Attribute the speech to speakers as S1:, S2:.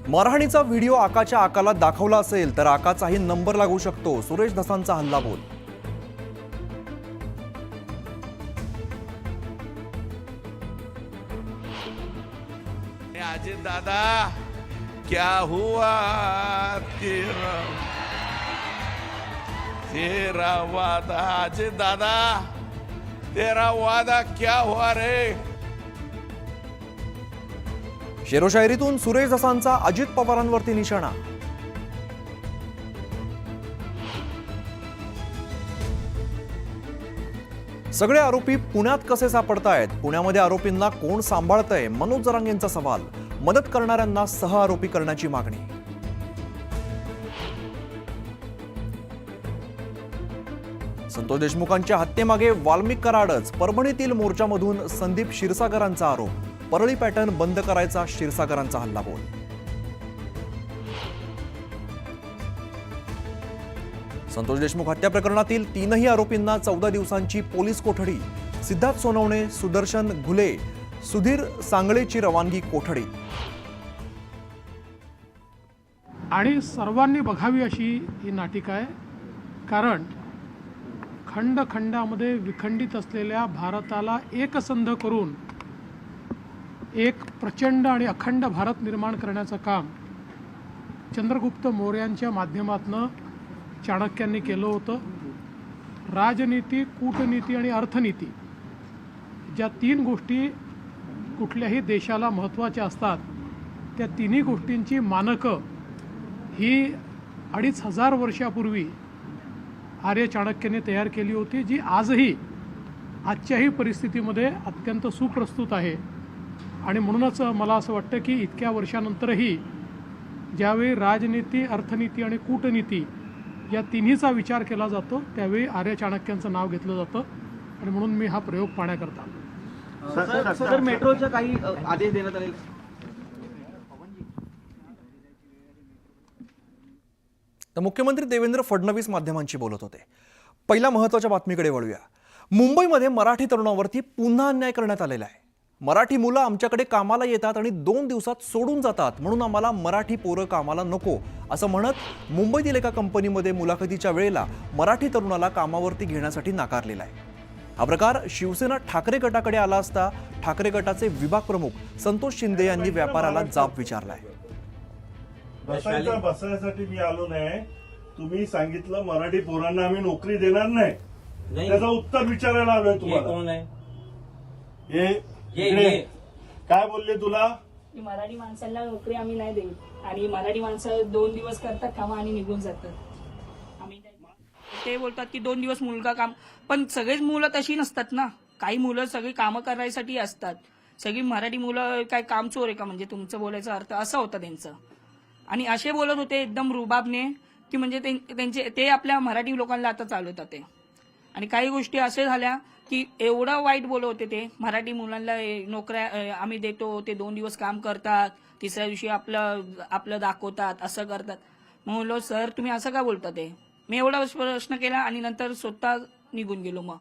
S1: मारहाणीचा व्हिडिओ आकाच्या आकाला दाखवला असेल तर आकाचाही नंबर लागू शकतो. सुरेश धसांचा हल्लाबोल.
S2: अजय दादा क्या हुआ तेरा वादा, अजय दादा तेरा वादा क्या हुआ रे.
S1: शेरोशायरीतून सुरेश धसांचा अजित पवारांवरती निशाणा. सगळे आरोपी पुण्यात कसे सापडतायत? पुण्यामध्ये आरोपींना कोण सांभाळतंय? मनोज जरांगेंचा सवाल. मदत करणाऱ्यांना सहआरोपी करण्याची मागणी. संतोष देशमुखांच्या हत्येमागे वाल्मिक कराडच. परभणीतील मोर्चामधून संदीप क्षीरसागरांचा आरोप. परळी पॅटर्न बंद करायचा क्षीरसागरांचा हल्लाबोल. संतोष देशमुख हत्या प्रकरणातील तीनही आरोपींना 14 दिवसांची पोलीस कोठडी. सिद्धार्थ सोनवणे, सुदर्शन घुले, सुधीर सांगळेची रवानगी कोठडी.
S3: आणि सर्वांनी बघावी अशी ही नाटिका आहे, कारण खंडामध्ये विखंडित असलेल्या भारताला एकसंध करून एक प्रचंड आणि अखंड भारत निर्माण करण्याचं काम चंद्रगुप्त मौर्यांच्या माध्यमातून चाणक्यांनी केलं होतं. राजनीती, कूटनीती आणि अर्थनीती ज्या तीन गोष्टी कुठल्याही देशाला महत्त्वाच्या असतात, त्या तिन्ही गोष्टींची मानकं ही 2500 वर्षापूर्वी आर्य चाणक्याने तयार केली होती, जी आजही आजच्याही परिस्थितीमध्ये अत्यंत सुप्रस्तुत आहे. आणि म्हणूनच मला असं वाटतं की इतक्या वर्षानंतरही ज्यावेळी राजनीती, अर्थनीती आणि कूटनीती या तिन्हीचा विचार केला जातो, त्यावेळी आर्य चाणक्यांचं नाव घेतलं जातं. आणि म्हणून मी हा प्रयोग पाहण्याकरता.
S4: सर, मेट्रोच्या काही आदेश देण्यात आले.
S1: तर मुख्यमंत्री देवेंद्र फडणवीस माध्यमांशी बोलत होते. पहिल्या महत्त्वाच्या बातमीकडे वळूया. मुंबईमध्ये मराठी तरुणावरती पुन्हा अन्याय करण्यात आलेला आहे. मराठी मुलं आमच्याकडे कामाला येतात आणि 2 दिवसात सोडून जातात, म्हणून आम्हाला मराठी पोरं कामाला नको असं म्हणत मुंबईतील एका कंपनीमध्ये मुलाखतीच्या वेळेला मराठी तरुणाला कामावरती घेण्यासाठी नाकारलेला आहे. हा प्रकार शिवसेना ठाकरे गटाकडे आला असता ठाकरे गटाचे विभाग प्रमुख संतोष शिंदे यांनी व्यापाराला जाब विचारलाय.
S5: बसायसाठी मी आलो नाही. तुम्ही सांगितलं मराठी पोरांना आम्ही नोकरी देणार नाही, त्याचं उत्तर विचारायला आलोय तुम्हाला. काय बोलले तुला?
S6: मराठी माणसांना नोकरी आम्ही नाही देऊ आणि मराठी माणसं 2 दिवस करतात काम आणि निघून जातात. आम्ही ते बोलतात की 2 दिवस मुलगा काम, पण सगळेच मुलं तशी नसतात ना. काही मुलं सगळी कामं करायसाठी असतात. सगळी मराठी मुलं काय कामचोर आहे का? म्हणजे तुमचं बोलायचा अर्थ असा होता त्यांचं. आणि असे बोलत होते एकदम रुबाबने की म्हणजे त्यांचे ते आपल्या मराठी लोकांना आता चालवतात ते. आणि काही गोष्टी असे झाल्या की एवढं वाईट बोलत होते ते. मराठी मुलांना नोकऱ्या आम्ही देतो, ते 2 दिवस काम करतात, तिसऱ्या दिवशी आपलं दाखवतात, असं करतात. म्हणलो सर तुम्ही असं का बोलता? ते मी एवढा प्रश्न केला आणि नंतर स्वतः निघून गेलो. मग